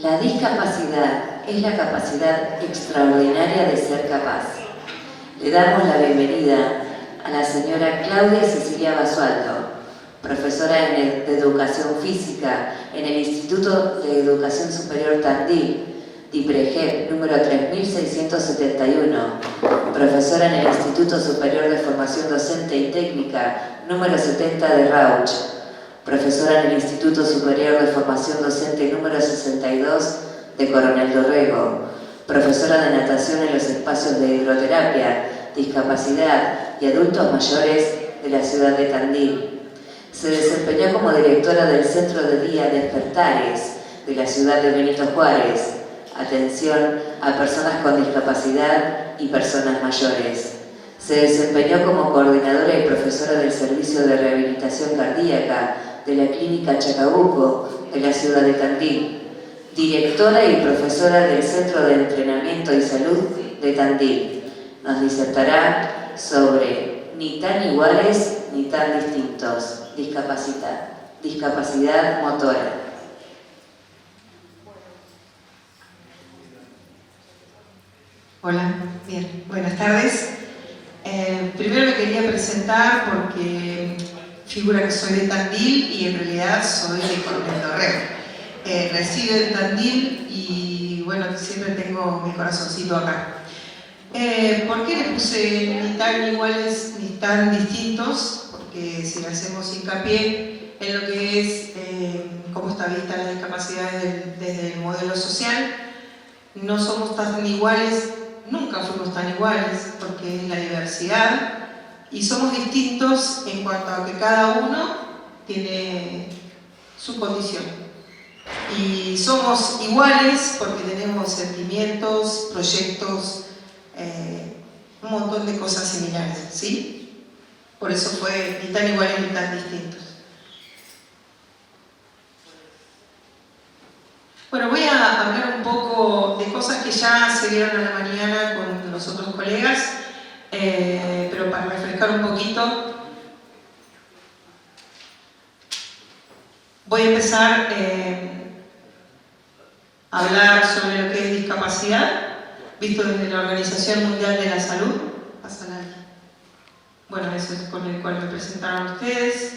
La discapacidad es la capacidad extraordinaria de ser capaz. Le damos la bienvenida a la señora Claudia Cecilia Basualdo, profesora de Educación Física en el Instituto de Educación Superior Tandil, DIPREGEP número 3671, profesora en el Instituto Superior de Formación Docente y Técnica número 70 de Rauch, profesora en el Instituto Superior de Formación Docente número 62 de Coronel Dorrego, profesora de natación en los espacios de hidroterapia, discapacidad y adultos mayores de la ciudad de Tandil. Se desempeñó como directora del Centro de Día Despertares de la ciudad de Benito Juárez, atención a personas con discapacidad y personas mayores. Se desempeñó como coordinadora y profesora del Servicio de Rehabilitación Cardíaca de la Clínica Chacabuco de la ciudad de Tandil, directora y profesora del Centro de Entrenamiento y Salud de Tandil. Nos disertará sobre ni tan iguales ni tan distintos, discapacidad motora. Hola, bien, buenas tardes. Primero me quería presentar porque figura que soy de Tandil y en realidad soy de Coronel Dorrego. Resido en Tandil y bueno, siempre tengo mi corazoncito acá. ¿Por qué le puse ni tan iguales ni tan distintos? Porque si le hacemos hincapié en lo que es cómo está vista la discapacidad desde el modelo social, no somos tan iguales, nunca fuimos tan iguales, porque es la diversidad, y somos distintos en cuanto a que cada uno tiene su condición. Y somos iguales porque tenemos sentimientos, proyectos, un montón de cosas similares, ¿sí? Por eso fue ni tan iguales ni tan distintos. Bueno, voy a hablar un poco de cosas que ya se vieron a la mañana con los otros colegas, pero para refrescar un poquito, voy a empezar a hablar sobre lo que es discapacidad, visto desde la Organización Mundial de la Salud. Pásala aquí. Bueno, eso es con el cual me presentaron ustedes.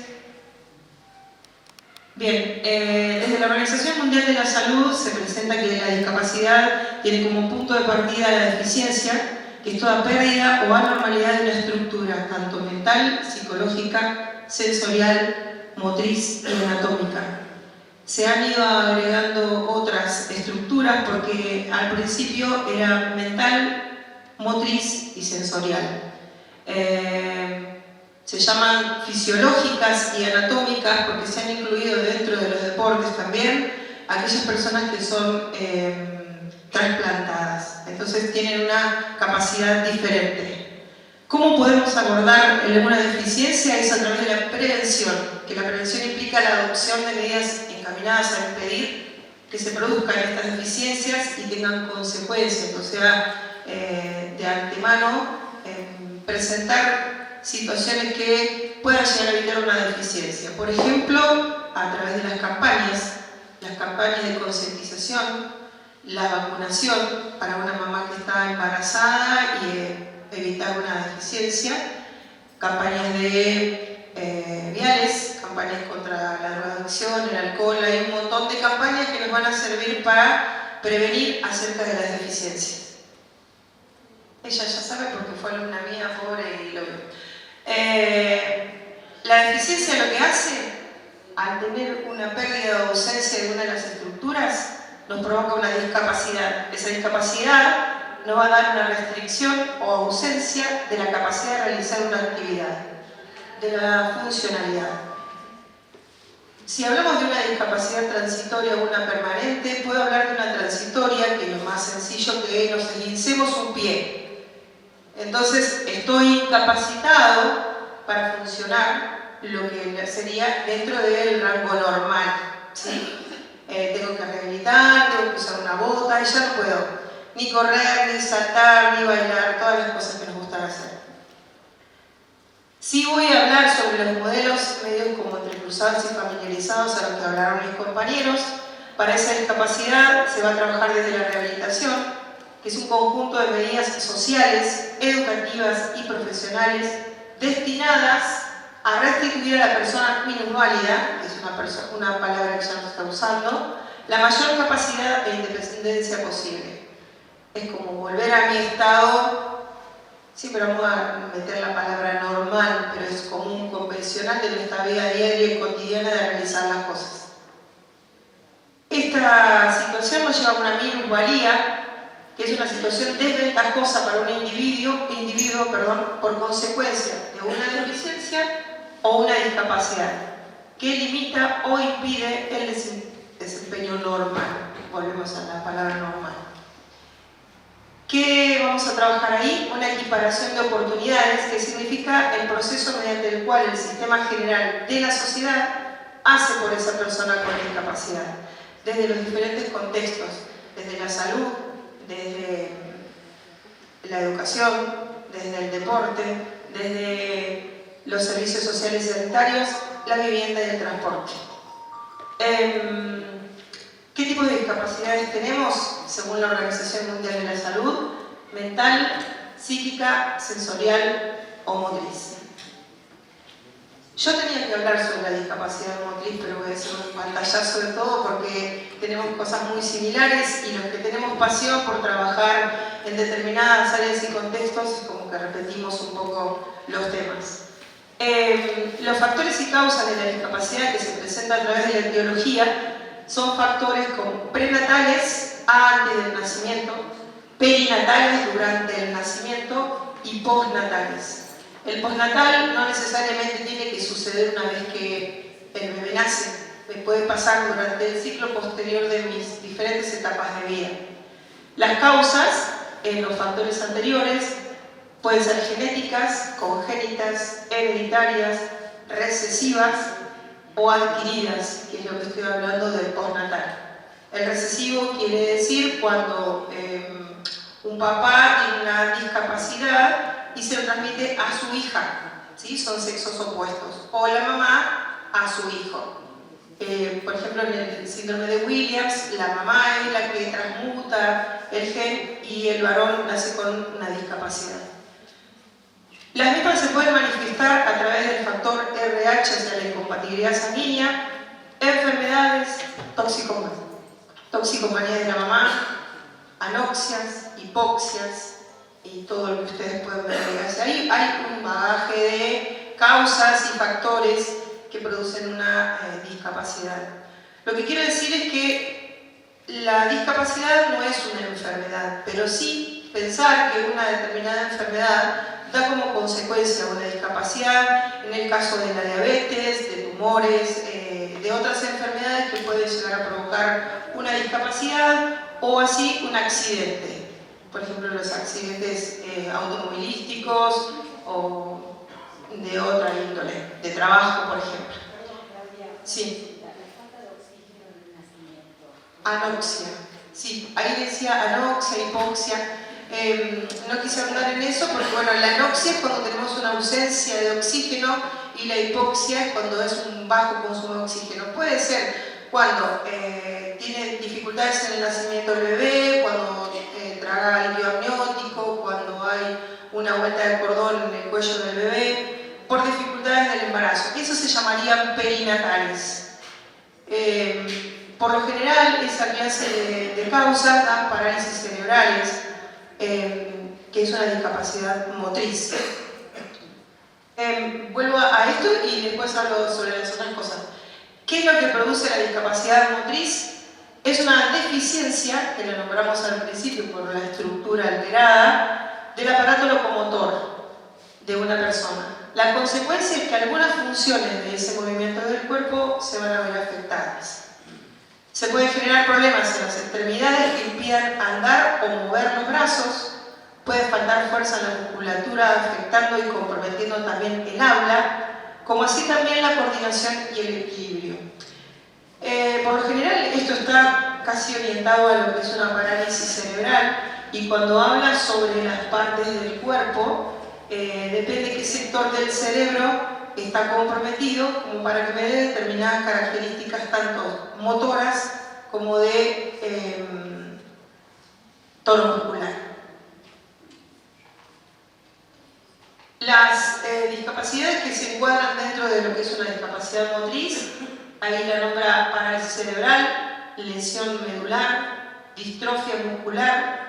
Bien, desde la Organización Mundial de la Salud se presenta que la discapacidad tiene como punto de partida la deficiencia, que es toda pérdida o anormalidad de una estructura, tanto mental, psicológica, sensorial, motriz y anatómica. Se han ido agregando otras estructuras porque al principio era mental, motriz y sensorial. Se llaman fisiológicas y anatómicas porque se han incluido dentro de los deportes también aquellas personas que son trasplantadas, entonces tienen una capacidad diferente. ¿Cómo podemos abordar alguna deficiencia? Es a través de la prevención, que la prevención implica la adopción de medidas encaminadas a impedir que se produzcan estas deficiencias y tengan consecuencias, o sea, de antemano presentar situaciones que puedan llegar a evitar una deficiencia. Por ejemplo, a través de las campañas de concientización, la vacunación para una mamá que está embarazada y evitar una deficiencia, campañas de viales, campañas contra la drogadicción, el alcohol, hay un montón de campañas que nos van a servir para prevenir acerca de las deficiencias. Ella ya sabe porque fue alumna mía, pobre, y lo vio. La deficiencia lo que hace, al tener una pérdida o ausencia de una de las estructuras, nos provoca una discapacidad. Esa discapacidad nos va a dar una restricción o ausencia de la capacidad de realizar una actividad, de la funcionalidad. Si hablamos de una discapacidad transitoria o una permanente, puedo hablar de una transitoria, que es lo más sencillo, que nos esguincemos un pie. Entonces, estoy incapacitado para funcionar lo que sería dentro del rango normal, ¿sí? Tengo que rehabilitar, tengo que usar una bota y ya no puedo ni correr, ni saltar, ni bailar, todas las cosas que nos gustan hacer. Sí voy a hablar sobre los modelos medios como entrecruzados y familiarizados a los que hablaron mis compañeros, Para esa discapacidad se va a trabajar desde la rehabilitación, que es un conjunto de medidas sociales, educativas y profesionales destinadas a restituir a la persona minusválida, que es una palabra que ya no se está usando, la mayor capacidad e independencia posible. Es como volver a mi estado, siempre vamos a meter la palabra normal, pero es común, convencional de nuestra vida diaria y cotidiana de realizar las cosas. Esta situación nos lleva a una minusvalía, que es una situación desventajosa para un individuo, por consecuencia de una deficiencia o una discapacidad, que limita o impide el desempeño normal. Volvemos a la palabra normal. ¿Qué vamos a trabajar ahí? Una equiparación de oportunidades, que significa el proceso mediante el cual el sistema general de la sociedad hace por esa persona con discapacidad, desde los diferentes contextos, desde la salud, desde la educación, desde el deporte, desde los servicios sociales y sanitarios, la vivienda y el transporte. ¿Qué tipo de discapacidades tenemos? Según la Organización Mundial de la Salud: mental, psíquica, sensorial o motriz. Yo tenía que hablar sobre la discapacidad motriz, pero voy a hacer un pantallazo de todo porque tenemos cosas muy similares y los que tenemos pasión por trabajar en determinadas áreas y contextos es como que repetimos un poco los temas. Los factores y causas de la discapacidad que se presentan a través de la etiología son factores como prenatales, antes del nacimiento, perinatales, durante el nacimiento, y postnatales. El postnatal no necesariamente tiene que suceder una vez que el bebé nace, me puede pasar durante el ciclo posterior de mis diferentes etapas de vida. Las causas en los factores anteriores pueden ser genéticas, congénitas, hereditarias, recesivas o adquiridas, que es lo que estoy hablando del postnatal. El recesivo quiere decir cuando un papá tiene una discapacidad y se lo transmite a su hija, ¿sí? Son sexos opuestos, o la mamá a su hijo. Por ejemplo, en el síndrome de Williams, la mamá es la que transmuta el gen y el varón nace con una discapacidad. Las mismas se pueden manifestar a través del factor RH, o sea, la incompatibilidad sanguínea, enfermedades, toxicomanía de la mamá, anoxias, hipoxias y todo lo que ustedes pueden ver hacia ahí. Hay un bagaje de causas y factores que producen una discapacidad. Lo que quiero decir es que la discapacidad no es una enfermedad, pero sí pensar que una determinada enfermedad da como consecuencia una discapacidad, en el caso de la diabetes, de tumores, de otras enfermedades que pueden llegar a provocar una discapacidad o así un accidente. Por ejemplo, los accidentes automovilísticos o de otra índole, de trabajo, por ejemplo. Sí. Anoxia. Sí, ahí decía anoxia, hipoxia. No quise hablar en eso porque, bueno, la anoxia es cuando tenemos una ausencia de oxígeno y la hipoxia es cuando es un bajo consumo de oxígeno. Puede ser cuando tiene dificultades en el nacimiento del bebé, cuando traga líquido amniótico, cuando hay una vuelta de cordón en el cuello del bebé, por dificultades del embarazo. Eso se llamarían perinatales. Por lo general, esa clase de causas dan parálisis cerebrales, que es una discapacidad motriz. Vuelvo a esto y después hablo sobre las otras cosas. ¿Qué es lo que produce la discapacidad motriz? Es una deficiencia, que la nombramos al principio por la estructura alterada, del aparato locomotor de una persona. La consecuencia es que algunas funciones de ese movimiento del cuerpo se van a ver afectadas. Se pueden generar problemas en las extremidades que impidan andar o mover los brazos, puede faltar fuerza en la musculatura, afectando y comprometiendo también el habla, como así también la coordinación y el equilibrio. Por lo general esto está casi orientado a lo que es una parálisis cerebral, y cuando habla sobre las partes del cuerpo, depende qué sector del cerebro está comprometido, como para que me dé determinadas características tanto motoras como de tono muscular. Las discapacidades que se encuadran dentro de lo que es una discapacidad motriz, ahí la nombra parálisis cerebral, lesión medular, distrofia muscular,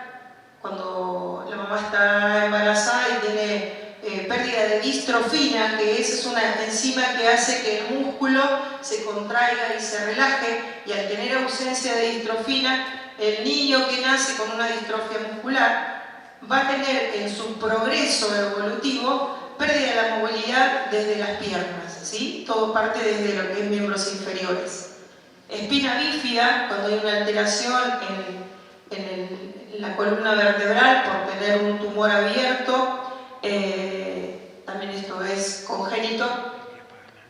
cuando la mamá está embarazada y tiene pérdida de distrofina, que esa es una enzima que hace que el músculo se contraiga y se relaje, y al tener ausencia de distrofina, el niño que nace con una distrofia muscular va a tener en su progreso evolutivo pérdida de la movilidad desde las piernas, ¿sí? Todo parte desde lo que es miembros inferiores. Espina bífida, cuando hay una alteración en la columna vertebral por tener un tumor abierto, también esto es congénito.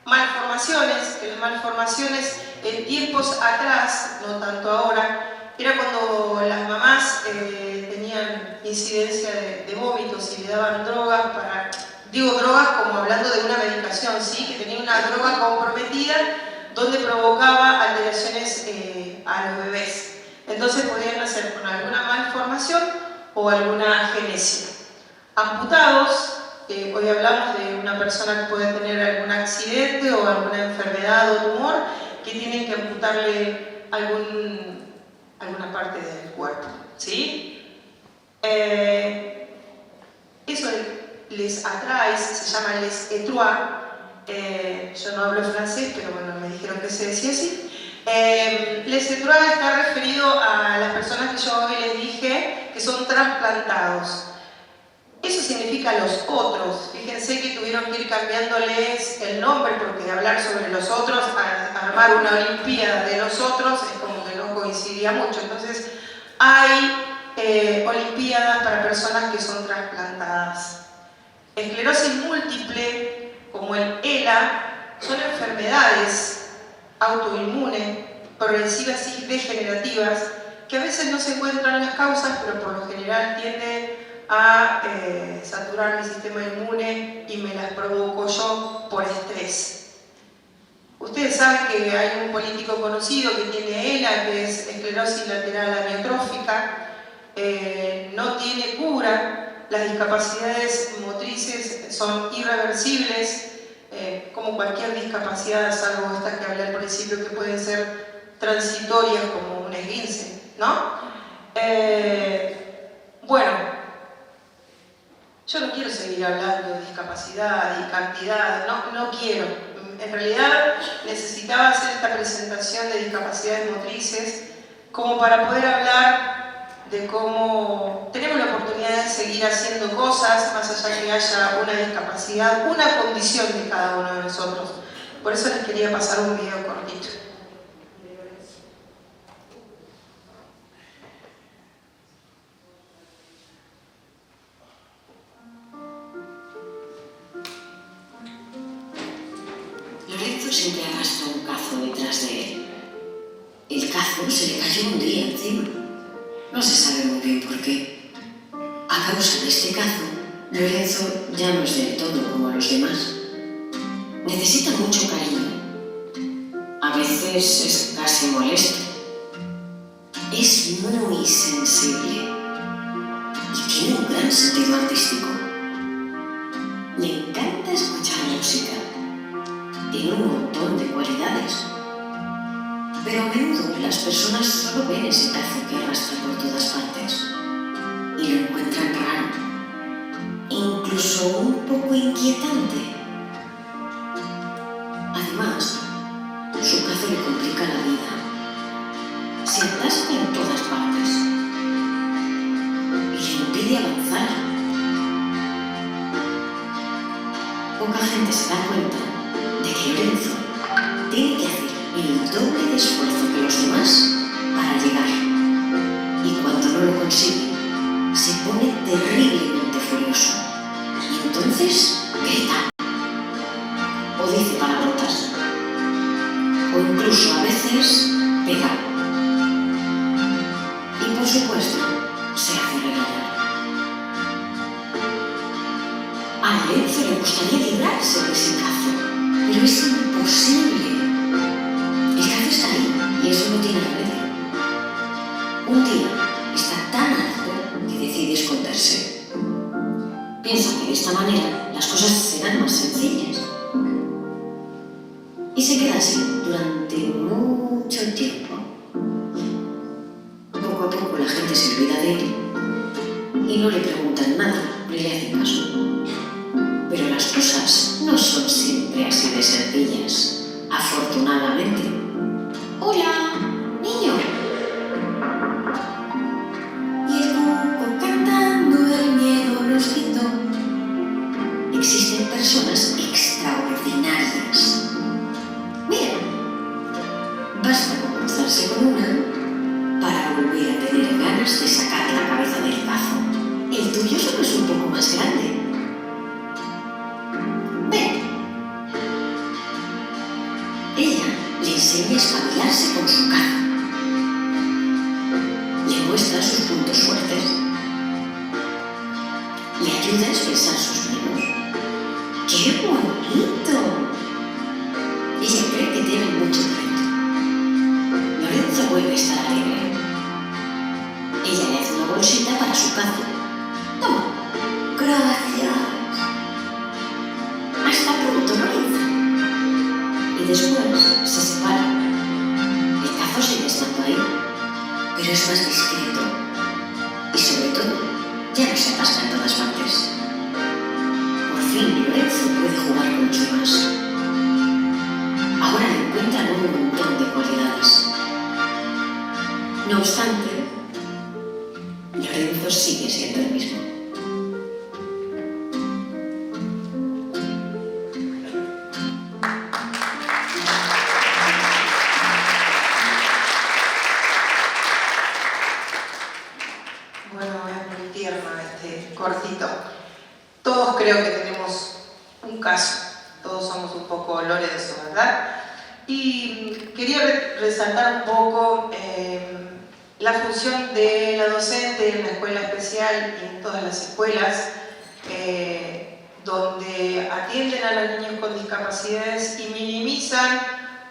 Malformaciones, que las malformaciones en tiempos atrás, no tanto ahora, era cuando las mamás tenían incidencia de vómitos y le daban drogas para... Digo drogas como hablando de una medicación, ¿sí? Que tenía una droga comprometida donde provocaba alteraciones a los bebés. Entonces podían nacer con alguna malformación o alguna genesia. Amputados, hoy hablamos de una persona que puede tener algún accidente o alguna enfermedad o tumor que tienen que amputarle alguna parte del cuerpo, ¿sí? Eso les atrae, se llama les étroits. Yo no hablo francés, pero bueno, me dijeron que se decía así. Les étroits está referido a las personas que yo hoy les dije que son trasplantados. Eso significa los otros. Fíjense que tuvieron que ir cambiándoles el nombre porque hablar sobre los otros, armar una olimpiada de los otros es como que no coincidía mucho. Entonces hay olimpiadas para personas que son trasplantadas. Esclerosis múltiple, como el ELA, son enfermedades autoinmunes, progresivas y degenerativas, que a veces no se encuentran las causas, pero por lo general tienden a saturar mi sistema inmune y me las provoco yo por estrés. Ustedes saben que hay un político conocido que tiene ELA, que es esclerosis lateral amiotrófica, no tiene cura. Las discapacidades motrices son irreversibles, como cualquier discapacidad, salvo estas que hablé al principio, que pueden ser transitorias, como un esguince, ¿no? Bueno, yo no quiero seguir hablando de discapacidad y cantidad, no quiero. En realidad necesitaba hacer esta presentación de discapacidades motrices como para poder hablar de cómo tenemos la oportunidad de seguir haciendo cosas más allá que haya una discapacidad, una condición de cada uno de nosotros. Por eso les quería pasar un video cortito. Lorenzo siempre arrastra un cazo detrás de él. El cazo se le cayó un día encima. No se sabe muy bien por qué. A causa de este cazo, Lorenzo ya no es del todo como los demás. Necesita mucho cariño. A veces es casi molesto. Es muy sensible y tiene un gran sentido artístico. Le encanta escuchar música. Tiene un montón de cualidades. Pero a menudo las personas solo ven ese cazo que arrastra por todas partes y lo encuentran raro, incluso un poco inquietante. Además, su cazo le complica la vida. Se atasca en todas partes y le impide avanzar. Poca gente se da cuenta de que Lorenzo tiene que hacer el doble de esfuerzo que los demás para llegar. Y cuando no lo consigue, se pone terriblemente furioso. Y entonces grita. O dice palabrotas. O incluso a veces pega. Y por supuesto, se hace regañar. A Lorenzo le gustaría librarse de ese cazo, pero es imposible. El cazo está ahí y eso no tiene remedio. Un día está tan alto que decide esconderse. Piensa que de esta manera las cosas serán más sencillas. Y se queda así durante mucho tiempo. Poco a poco la gente se olvida de él y no le preguntan nada ni le hacen caso. Pero las cosas no son siempre así de sencillas, afortunadamente. ¡Hola, niño! Y el cuco cantando el miedo nos quitó. Existen personas extraordinarias. Mira, basta con cruzarse con una para volver a tener ganas de sacar la cabeza del cazo. El tuyo solo es un poco más grande. Ven. Ella le enseña a espabilarse con su caza. Le muestra sus puntos fuertes. Le ayuda a expresar sus miedos. ¡Qué bonito! Ella cree que tiene mucho talento. Lorenzo vuelve a estar alegre. Ella le hace una bolsita para su cazo. Toma. Gracias. Hasta pronto, Lorenzo. Y después se separan. El cazo sigue estando ahí, pero es más discreto. Y sobre todo, ya no se atasca en todas partes. Por fin Lorenzo puede jugar con los demás. Ahora le encuentran un montón de cualidades. No obstante, Lorenzo sigue siendo el mismo. Bueno, es muy tierno este cortito. Todos creo que tenemos un caso, todos somos un poco Lorenzo, ¿verdad? Y quería resaltar un poco la función de la docente en la escuela especial y en todas las escuelas donde atienden a los niños con discapacidades y minimizan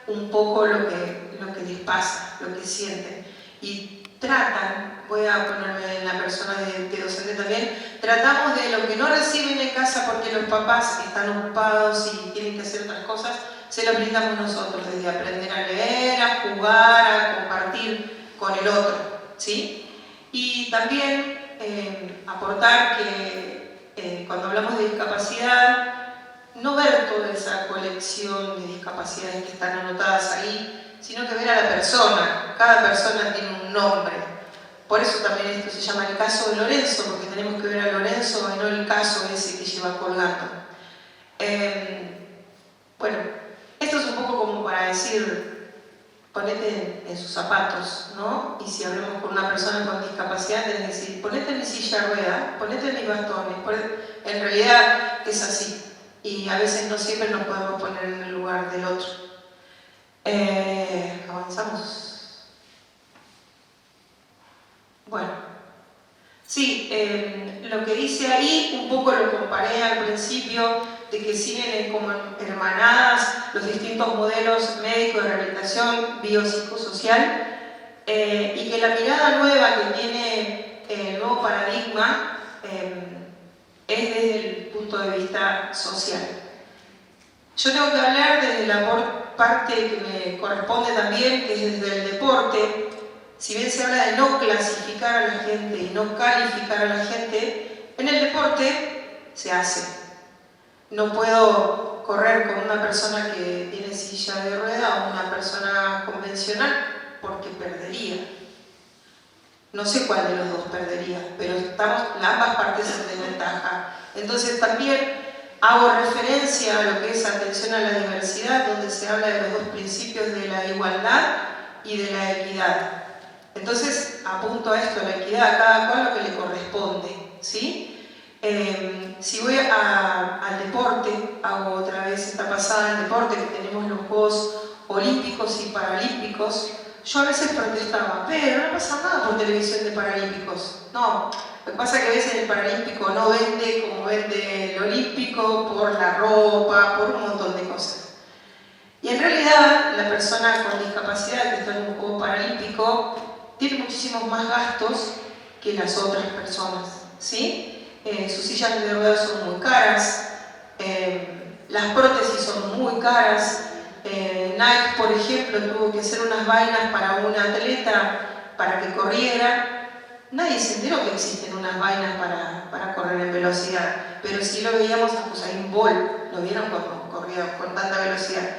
un poco lo que les pasa, lo que sienten. Y tratan, voy a ponerme en la persona de docente también, tratamos de lo que no reciben en casa porque los papás están ocupados y tienen que hacer otras cosas, se lo brindamos nosotros, desde aprender a leer, a jugar, a compartir con el otro, ¿sí? Y también aportar que cuando hablamos de discapacidad, no ver toda esa colección de discapacidades que están anotadas ahí, sino que ver a la persona. Cada persona tiene un nombre. Por eso también esto se llama el caso de Lorenzo, porque tenemos que ver a Lorenzo y no el caso ese que lleva colgando. Bueno, esto es un poco como para decir, ponete en sus zapatos, ¿no? Y si hablamos con una persona con discapacidad, tenés que decir, ponete en mi silla de rueda, ponete en mis bastones. En realidad es así. Y a veces no siempre nos podemos poner en el lugar del otro. Avanzamos. Bueno, sí, lo que dice ahí, un poco lo comparé al principio, de que siguen como hermanadas los distintos modelos médicos de rehabilitación biopsicosocial y que la mirada nueva que tiene el nuevo paradigma es desde el punto de vista social. Yo tengo que hablar desde la parte que me corresponde también, que es desde el deporte. Si bien se habla de no clasificar a la gente y no calificar a la gente, en el deporte se hace. No puedo correr con una persona que tiene silla de rueda o una persona convencional porque perdería. No sé cuál de los dos perdería, pero ambas partes en desventaja. Entonces también hago referencia a lo que es atención a la diversidad, donde se habla de los dos principios de la igualdad y de la equidad. Entonces apunto a esto, a la equidad, a cada cual lo que le corresponde, ¿sí? Si voy al deporte, hago otra vez esta pasada al deporte, que tenemos los Juegos Olímpicos y Paralímpicos. Yo a veces protestaba, pero no pasa nada por televisión de Paralímpicos. No, lo que pasa es que a veces el Paralímpico no vende como vende el Olímpico, por la ropa, por un montón de cosas. Y en realidad, la persona con discapacidad que está en un juego paralímpico tiene muchísimos más gastos que las otras personas, ¿sí? Sus sillas de ruedas son muy caras, las prótesis son muy caras. Nike, por ejemplo, tuvo que hacer unas vainas para un atleta para que corriera. Nadie se enteró que existen unas vainas para correr en velocidad, pero sí lo veíamos a Usain Bolt, lo vieron cuando corría con tanta velocidad.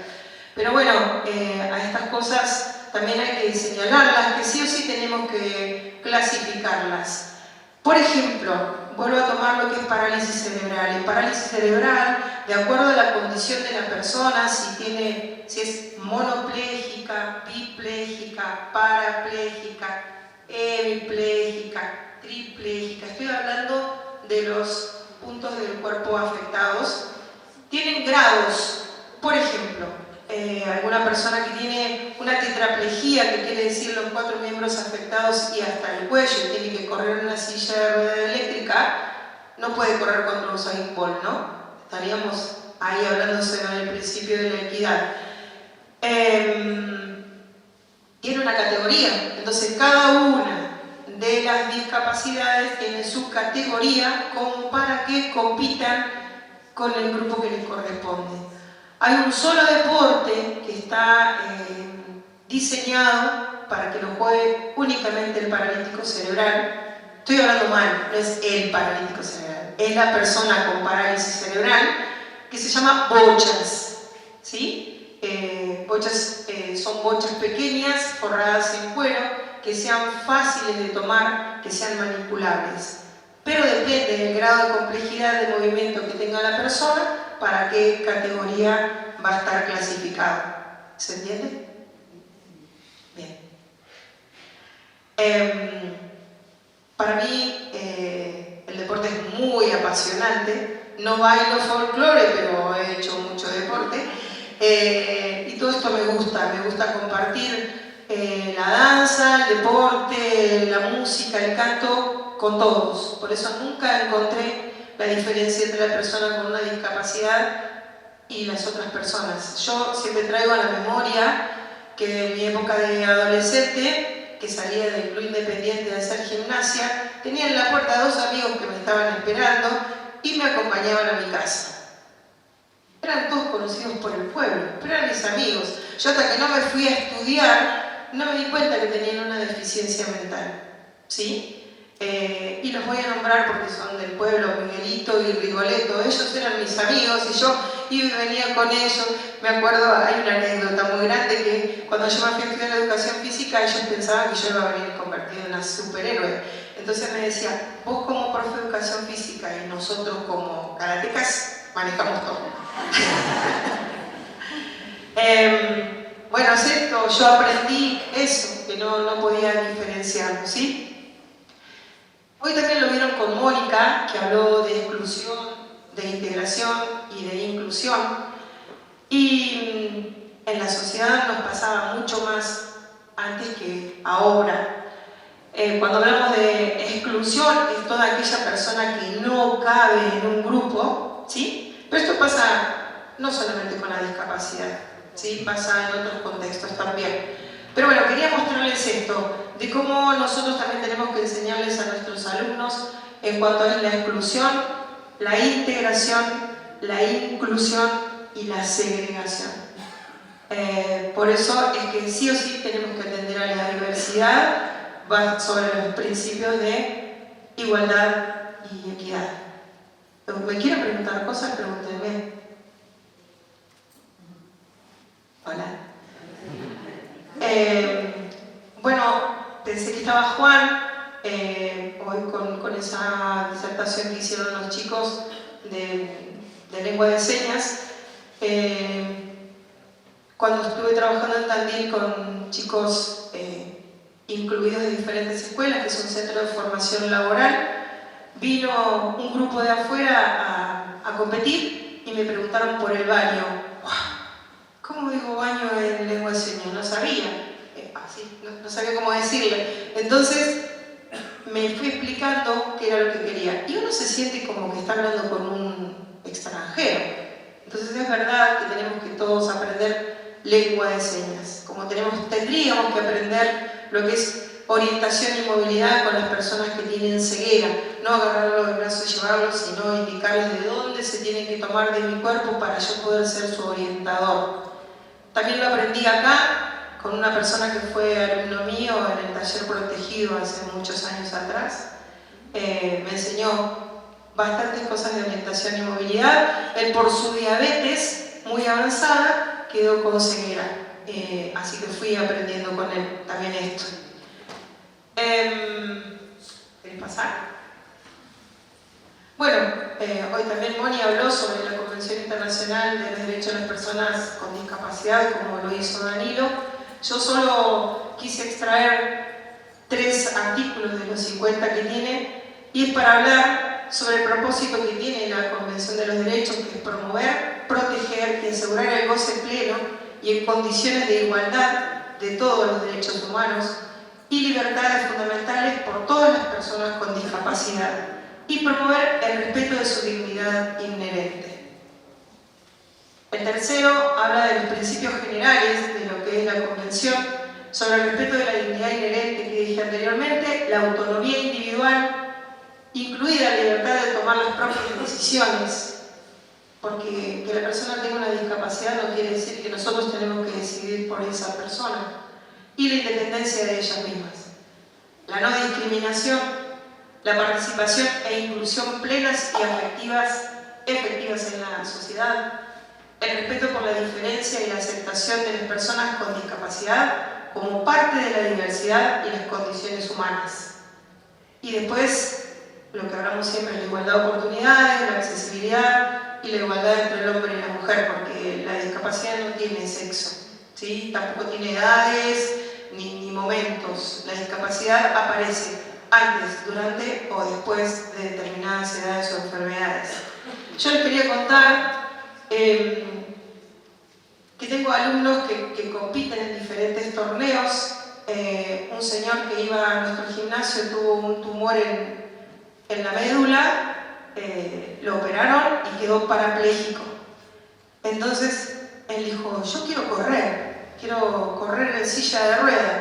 Pero bueno, a estas cosas también hay que señalarlas, que sí o sí tenemos que clasificarlas. Por ejemplo, vuelvo a tomar lo que es parálisis cerebral. En parálisis cerebral, de acuerdo a la condición de la persona, si es monopléjica, bipléjica, parapléjica, hemipléjica, tripléjica, estoy hablando de los puntos del cuerpo afectados, tienen grados. Por ejemplo, alguna persona que tiene una tetraplejía, que quiere decir los 4 miembros afectados y hasta el cuello, y tiene que correr en una silla de rueda eléctrica, no puede correr contra Usain Bolt, ¿no? Estaríamos ahí hablando sobre el principio de la equidad. Tiene una categoría, entonces cada una de las discapacidades tiene su categoría como para que compitan con el grupo que les corresponde. Hay un solo deporte que está diseñado para que lo juegue únicamente el paralítico cerebral. Estoy hablando mal, no es el paralítico cerebral, es la persona con parálisis cerebral, que se llama bochas, ¿sí? Bochas son bochas pequeñas, forradas en cuero, que sean fáciles de tomar, que sean manipulables. Pero depende del grado de complejidad de movimiento que tenga la persona para qué categoría va a estar clasificado. ¿Se entiende? Bien. Para mí el deporte es muy apasionante. No bailo folclore, pero he hecho mucho deporte. Y todo esto me gusta compartir la danza, el deporte, la música, el canto con todos. Por eso nunca encontré la diferencia entre la persona con una discapacidad y las otras personas. Yo siempre traigo a la memoria que en mi época de adolescente, que salía del club independiente de hacer gimnasia, tenía en la puerta 2 amigos que me estaban esperando y me acompañaban a mi casa. Eran todos conocidos por el pueblo, pero eran mis amigos. Yo hasta que no me fui a estudiar, no me di cuenta que tenían una deficiencia mental, ¿sí? Y los voy a nombrar porque son del pueblo, Miguelito y Rigoletto. Ellos eran mis amigos y yo iba y venía con ellos. Me acuerdo, hay una anécdota muy grande que cuando yo me fui a estudiar educación física, ellos pensaban que yo iba a venir convertida en una superhéroe. Entonces me decía, vos como profe de educación física y nosotros como karatecas manejamos todo. Bueno, es esto, yo aprendí eso, que no podía diferenciarlo, ¿sí? Hoy también lo vieron con Mónica, que habló de exclusión, de integración y de inclusión. Y en la sociedad nos pasaba mucho más antes que ahora. Cuando hablamos de exclusión, es toda aquella persona que no cabe en un grupo, ¿sí? Pero esto pasa no solamente con la discapacidad, ¿sí? Pasa en otros contextos también. Pero bueno, quería mostrarles esto, de cómo nosotros también tenemos que enseñarles a nuestros alumnos en cuanto a la exclusión, la integración, la inclusión y la segregación. Por eso es que sí o sí tenemos que atender a la diversidad sobre los principios de igualdad y equidad. ¿Me quieren preguntar cosas? Pregúntenme. Hola. Bueno, pensé que estaba Juan hoy con esa disertación que hicieron los chicos de lengua de señas. Cuando estuve trabajando en Tandil con chicos incluidos de diferentes escuelas, que es un centro de formación laboral, vino un grupo de afuera a competir y me preguntaron por el baño. ¿Cómo digo baño en lengua de señas? No sabía. No sabía cómo decirle. Entonces me fui explicando qué era lo que quería. Y uno se siente como que está hablando con un extranjero. Entonces es verdad que tenemos que todos aprender lengua de señas. Como tendríamos que aprender lo que es orientación y movilidad con las personas que tienen ceguera, no agarrarlos del brazo y llevarlos, sino indicarles de dónde se tienen que tomar de mi cuerpo para yo poder ser su orientador. También lo aprendí acá con una persona que fue alumno mío en el taller protegido hace muchos años atrás. Me enseñó bastantes cosas de orientación y movilidad. Él, por su diabetes muy avanzada, quedó con ceguera, así que fui aprendiendo con él también esto. ¿Querés pasar? Bueno, hoy también Moni habló sobre la Convención Internacional de los Derechos de las Personas con Discapacidad, como lo hizo Danilo. Yo solo quise extraer 3 artículos de los 50 que tiene, y es para hablar sobre el propósito que tiene la Convención de los Derechos, que es promover, proteger y asegurar el goce pleno y en condiciones de igualdad de todos los derechos humanos y libertades fundamentales por todas las personas con discapacidad, y promover el respeto de su dignidad inherente. El tercero habla de los principios generales de lo que es la Convención sobre el respeto de la dignidad inherente que dije anteriormente, la autonomía individual, incluida la libertad de tomar las propias decisiones, porque que la persona tenga una discapacidad no quiere decir que nosotros tenemos que decidir por esa persona, y la independencia de ellas mismas. La no discriminación, la participación e inclusión plenas y efectivas en la sociedad, el respeto por la diferencia y la aceptación de las personas con discapacidad como parte de la diversidad y las condiciones humanas. Y después, lo que hablamos siempre, la igualdad de oportunidades, la accesibilidad y la igualdad entre el hombre y la mujer, porque la discapacidad no tiene sexo, ¿sí? Tampoco tiene edades ni momentos. La discapacidad aparece antes, durante o después de determinadas edades o enfermedades. Yo les quería contar que tengo alumnos que compiten en diferentes torneos. Un señor que iba a nuestro gimnasio tuvo un tumor en la médula, lo operaron y quedó parapléjico. Entonces él dijo, yo quiero correr en silla de ruedas.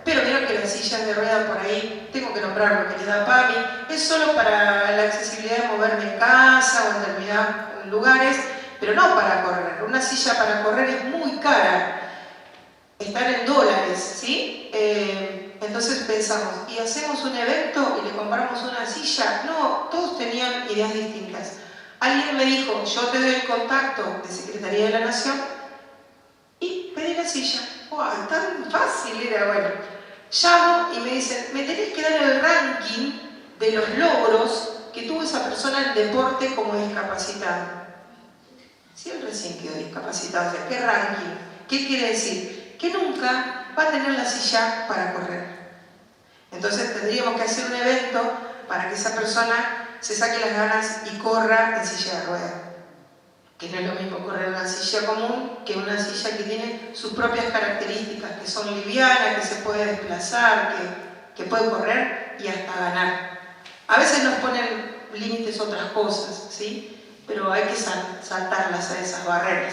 Pero vieron que las sillas de ruedas por ahí, tengo que nombrar lo que les da PAMI, es solo para la accesibilidad de moverme en casa o en determinados lugares, pero no para correr. Una silla para correr es muy cara, están en dólares, ¿sí? Entonces pensamos, ¿y hacemos un evento y le compramos una silla? No, todos tenían ideas distintas. Alguien me dijo, yo te doy el contacto de Secretaría de la Nación y pedí la silla. ¡Wow! Tan fácil era, bueno. Llamo y me dicen, me tenés que dar el ranking de los logros que tuvo esa persona en deporte como discapacitado. Si él recién quedó discapacitado, o sea, ¿qué ranking? ¿Qué quiere decir? Que nunca va a tener la silla para correr. Entonces tendríamos que hacer un evento para que esa persona se saque las ganas y corra en silla de ruedas. Que no es lo mismo correr en una silla común que una silla que tiene sus propias características, que son livianas, que se puede desplazar, que puede correr y hasta ganar. A veces nos ponen límites otras cosas, ¿sí? Pero hay que saltarlas a esas barreras.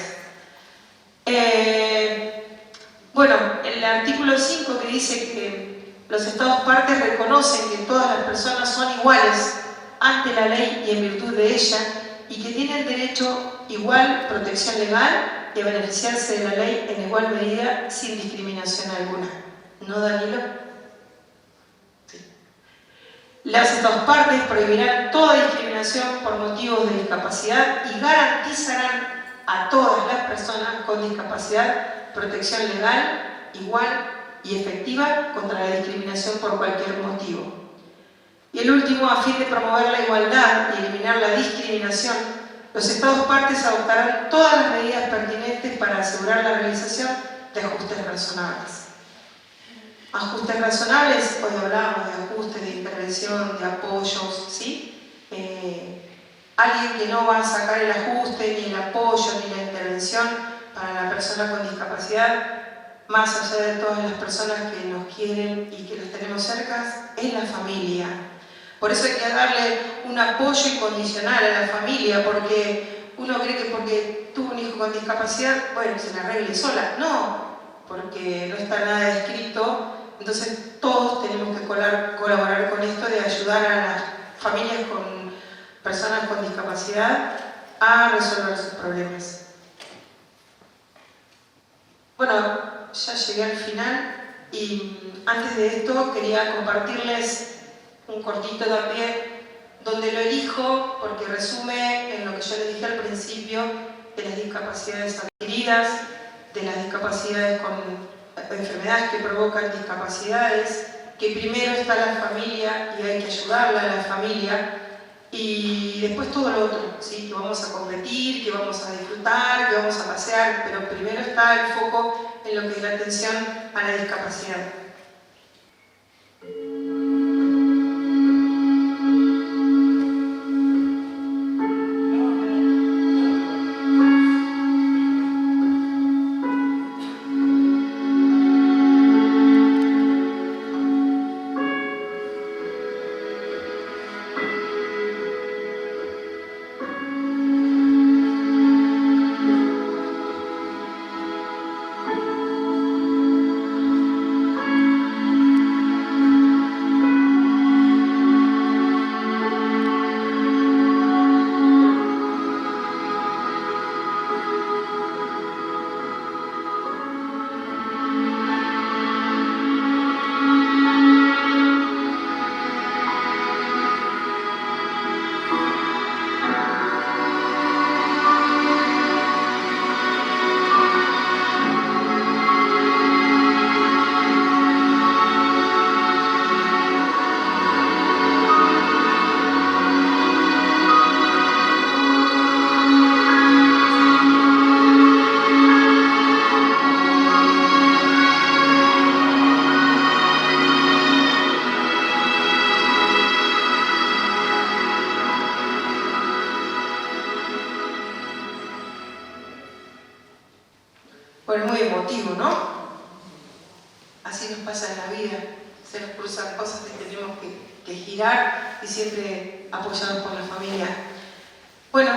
Bueno, el artículo 5 que dice que los Estados partes reconocen que todas las personas son iguales ante la ley y en virtud de ella, y que tienen derecho igual protección legal y a beneficiarse de la ley en igual medida sin discriminación alguna. ¿No, Danilo? Sí. Las Estados partes prohibirán toda discriminación por motivos de discapacidad y garantizarán a todas las personas con discapacidad protección legal, igual y efectiva contra la discriminación por cualquier motivo. Y el último, a fin de promover la igualdad y eliminar la discriminación, los Estados partes adoptarán todas las medidas pertinentes para asegurar la realización de ajustes razonables. Ajustes razonables, hoy hablábamos de ajustes, de intervención, de apoyos, ¿sí? Alguien que no va a sacar el ajuste, ni el apoyo, ni la intervención para la persona con discapacidad, más allá de todas las personas que nos quieren y que los tenemos cerca, es la familia. Por eso hay que darle un apoyo incondicional a la familia, porque uno cree que porque tuvo un hijo con discapacidad, bueno, se la arregle sola. No, porque no está nada escrito Entonces todos tenemos que colaborar con esto de ayudar a las familias con personas con discapacidad a resolver sus problemas. Bueno, ya llegué al final y antes de esto quería compartirles un cortito también donde lo elijo porque resume en lo que yo les dije al principio de las discapacidades adquiridas, de las discapacidades con enfermedades que provocan discapacidades, que primero está la familia y hay que ayudarla a la familia, y después todo lo otro, ¿sí? Que vamos a competir, que vamos a disfrutar, que vamos a pasear, pero primero está el foco en lo que es la atención a la discapacidad. Bueno, muy emotivo, ¿no? Así nos pasa en la vida, se nos cruzan cosas que tenemos que girar y siempre apoyados por la familia. Bueno,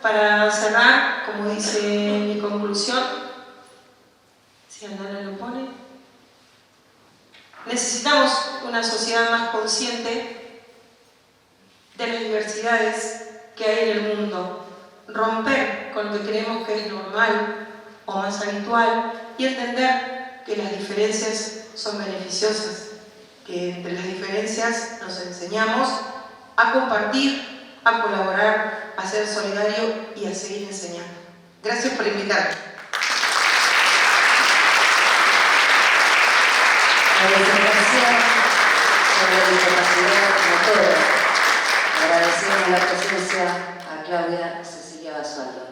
para cerrar, como dice mi conclusión, si Aldana lo pone, necesitamos una sociedad más consciente de las diversidades que hay en el mundo, romper con lo que creemos que es normal o más habitual y entender que las diferencias son beneficiosas, que entre las diferencias nos enseñamos a compartir, a colaborar, a ser solidario y a seguir enseñando. Gracias por invitarme. La presentación sobre la discapacidad motora. Agradecemos la presencia a Claudia Cecilia Basualdo.